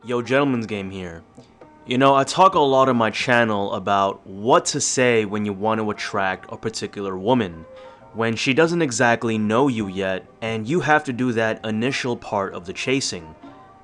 Yo, Gentleman's Game here. I talk a lot on my channel about what to say when you want to attract a particular woman, when she doesn't exactly know you yet, and you have to do that initial part of the chasing.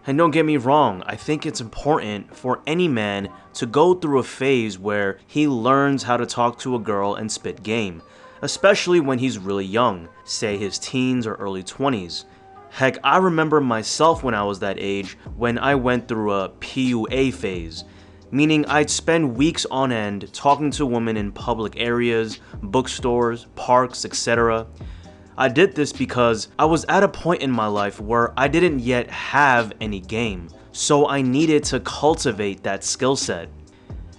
And don't get me wrong, I think it's important for any man to go through a phase where he learns how to talk to a girl and spit game, especially when he's really young, say his teens or early 20s. Heck, I remember myself when I was that age when I went through a PUA phase, meaning I'd spend weeks on end talking to women in public areas, bookstores, parks, etc. I did this because I was at a point in my life where I didn't yet have any game, so I needed to cultivate that skill set.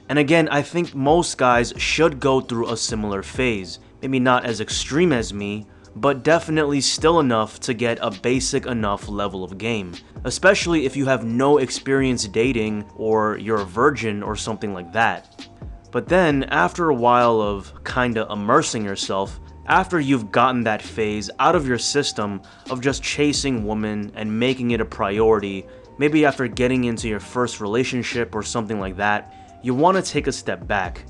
And again, I think most guys should go through a similar phase, maybe not as extreme as me, but definitely still enough to get a basic enough level of game, especially if you have no experience dating or you're a virgin or something like that. But then, after a while of kinda immersing yourself, after you've gotten that phase out of your system of just chasing women and making it a priority, maybe after getting into your first relationship or something like that, you want to take a step back.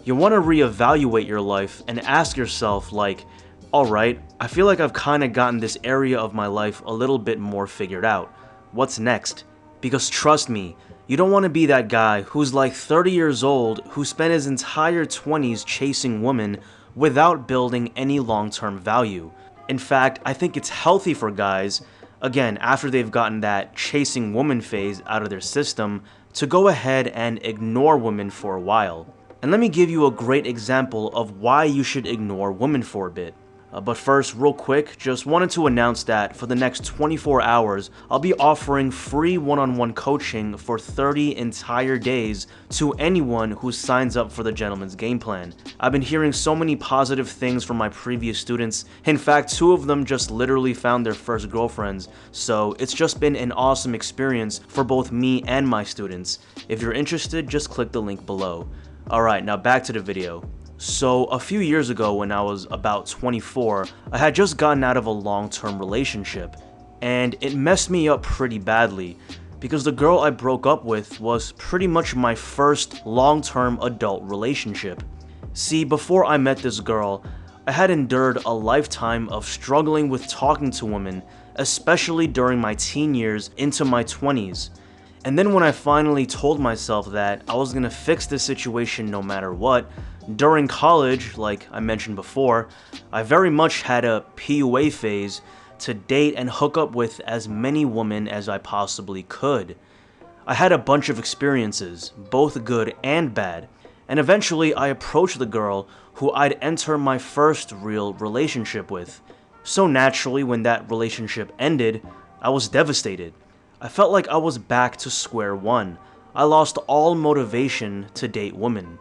You want to reevaluate your life and ask yourself like, alright, I feel like I've kinda gotten this area of my life a little bit more figured out. What's next? Because trust me, you don't want to be that guy who's like 30 years old who spent his entire 20s chasing women without building any long-term value. In fact, I think it's healthy for guys, again, after they've gotten that chasing woman phase out of their system, to go ahead and ignore women for a while. And let me give you a great example of why you should ignore women for a bit. But first, real quick, just wanted to announce that for the next 24 hours, I'll be offering free one-on-one coaching for 30 entire days to anyone who signs up for the Gentleman's Game Plan. I've been hearing so many positive things from my previous students. In fact, 2 of them just literally found their first girlfriends, so it's just been an awesome experience for both me and my students. If you're interested, just click the link below. Alright, now back to the video. So, a few years ago when I was about 24, I had just gotten out of a long-term relationship, and it messed me up pretty badly, because the girl I broke up with was pretty much my first long-term adult relationship. See, before I met this girl, I had endured a lifetime of struggling with talking to women, especially during my teen years into my 20s. And then when I finally told myself that I was gonna fix this situation no matter what, during college, like I mentioned before, I very much had a PUA phase to date and hook up with as many women as I possibly could. I had a bunch of experiences, both good and bad, and eventually I approached the girl who I'd enter my first real relationship with. So naturally, when that relationship ended, I was devastated. I felt like I was back to square one. I lost all motivation to date women.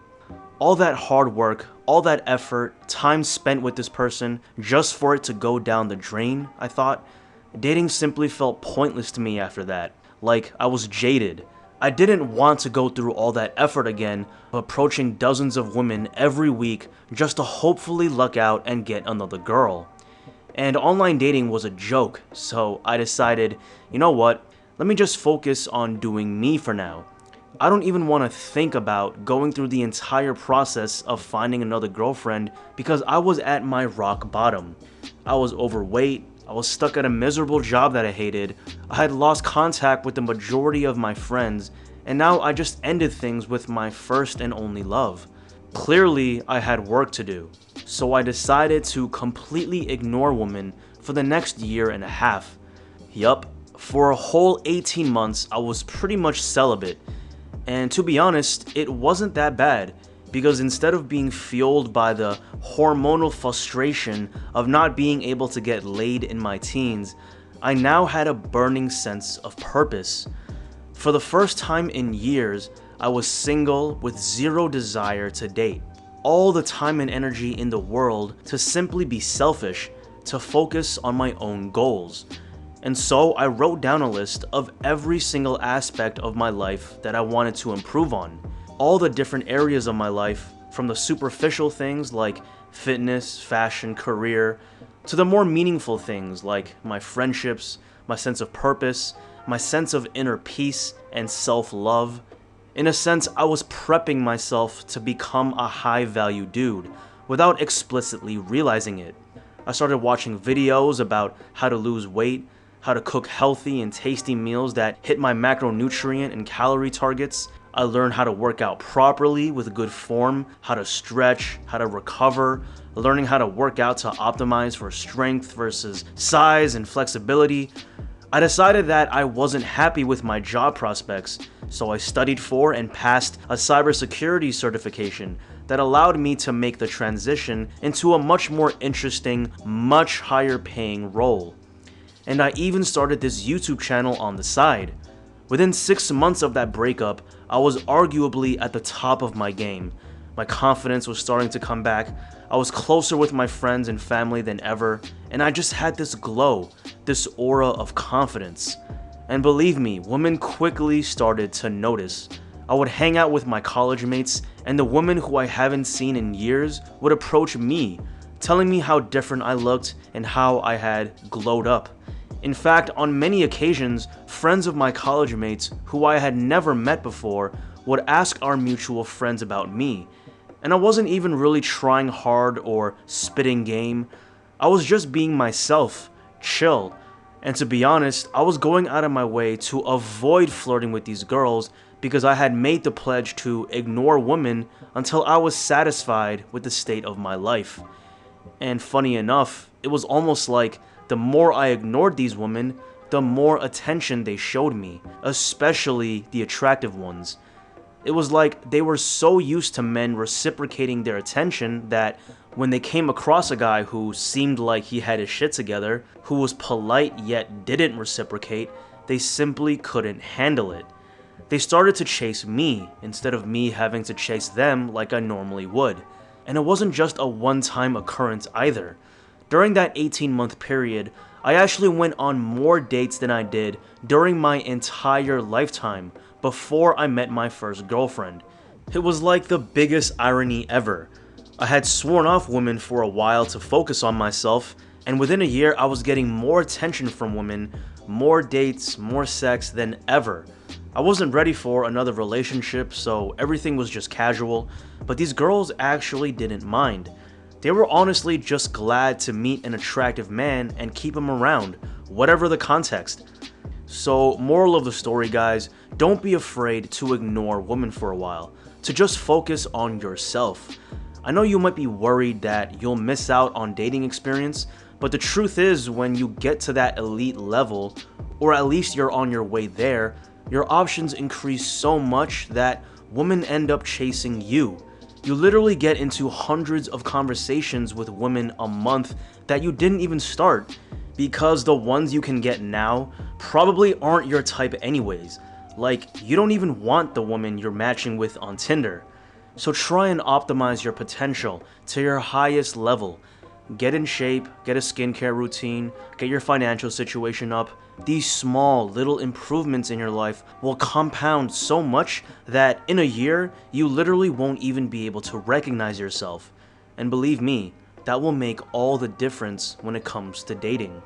All that hard work, all that effort, time spent with this person, just for it to go down the drain, I thought. Dating simply felt pointless to me after that, like I was jaded. I didn't want to go through all that effort again, approaching dozens of women every week just to hopefully luck out and get another girl. And online dating was a joke, so I decided, you know what, let me just focus on doing me for now. I don't even want to think about going through the entire process of finding another girlfriend because I was at my rock bottom. I was overweight, I was stuck at a miserable job that I hated, I had lost contact with the majority of my friends, and now I just ended things with my first and only love. Clearly, I had work to do, so I decided to completely ignore women for the next year and a half. Yup, for a whole 18 months, I was pretty much celibate. And to be honest, it wasn't that bad, because instead of being fueled by the hormonal frustration of not being able to get laid in my teens, I now had a burning sense of purpose. For the first time in years, I was single with zero desire to date. All the time and energy in the world to simply be selfish, to focus on my own goals. And so I wrote down a list of every single aspect of my life that I wanted to improve on. All the different areas of my life, from the superficial things like fitness, fashion, career, to the more meaningful things like my friendships, my sense of purpose, my sense of inner peace and self-love. In a sense, I was prepping myself to become a high-value dude without explicitly realizing it. I started watching videos about how to lose weight, how to cook healthy and tasty meals that hit my macronutrient and calorie targets. I learned how to work out properly with good form, how to stretch, how to recover, learning how to work out to optimize for strength versus size and flexibility. I decided that I wasn't happy with my job prospects, so I studied for and passed a cybersecurity certification that allowed me to make the transition into a much more interesting, much higher paying role. And I even started this YouTube channel on the side. Within 6 months of that breakup, I was arguably at the top of my game. My confidence was starting to come back, I was closer with my friends and family than ever, and I just had this glow, this aura of confidence. And believe me, women quickly started to notice. I would hang out with my college mates, and the women who I haven't seen in years would approach me, telling me how different I looked and how I had glowed up. In fact, on many occasions, friends of my college mates who I had never met before would ask our mutual friends about me. And I wasn't even really trying hard or spitting game. I was just being myself, chill. And to be honest, I was going out of my way to avoid flirting with these girls because I had made the pledge to ignore women until I was satisfied with the state of my life. And funny enough, it was almost like the more I ignored these women, the more attention they showed me, especially the attractive ones. It was like they were so used to men reciprocating their attention that when they came across a guy who seemed like he had his shit together, who was polite yet didn't reciprocate, they simply couldn't handle it. They started to chase me instead of me having to chase them like I normally would. And it wasn't just a one-time occurrence either. During that 18-month period, I actually went on more dates than I did during my entire lifetime before I met my first girlfriend. It was like the biggest irony ever. I had sworn off women for a while to focus on myself, and within a year I was getting more attention from women, more dates, more sex than ever. I wasn't ready for another relationship, so everything was just casual, but these girls actually didn't mind. They were honestly just glad to meet an attractive man and keep him around, whatever the context. So, moral of the story, guys, don't be afraid to ignore women for a while, to just focus on yourself. I know you might be worried that you'll miss out on dating experience, but the truth is when you get to that elite level, or at least you're on your way there, your options increase so much that women end up chasing you. You literally get into hundreds of conversations with women a month that you didn't even start, because the ones you can get now probably aren't your type anyways. Like, you don't even want the woman you're matching with on Tinder. So try and optimize your potential to your highest level. Get in shape, get a skincare routine, get your financial situation up. These small little improvements in your life will compound so much that in a year, you literally won't even be able to recognize yourself. And believe me, that will make all the difference when it comes to dating.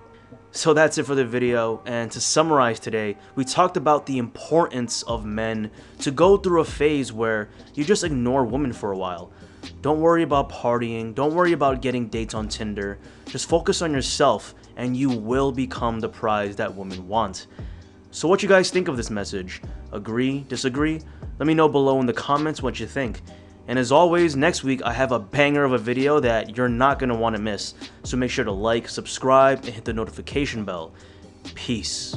So that's it for the video, and to summarize today, we talked about the importance of men to go through a phase where you just ignore women for a while. Don't worry about partying, don't worry about getting dates on Tinder, just focus on yourself and you will become the prize that women want. So what you guys think of this message? Agree? Disagree? Let me know below in the comments what you think. And as always, next week I have a banger of a video that you're not going to want to miss. So make sure to like, subscribe, and hit the notification bell. Peace.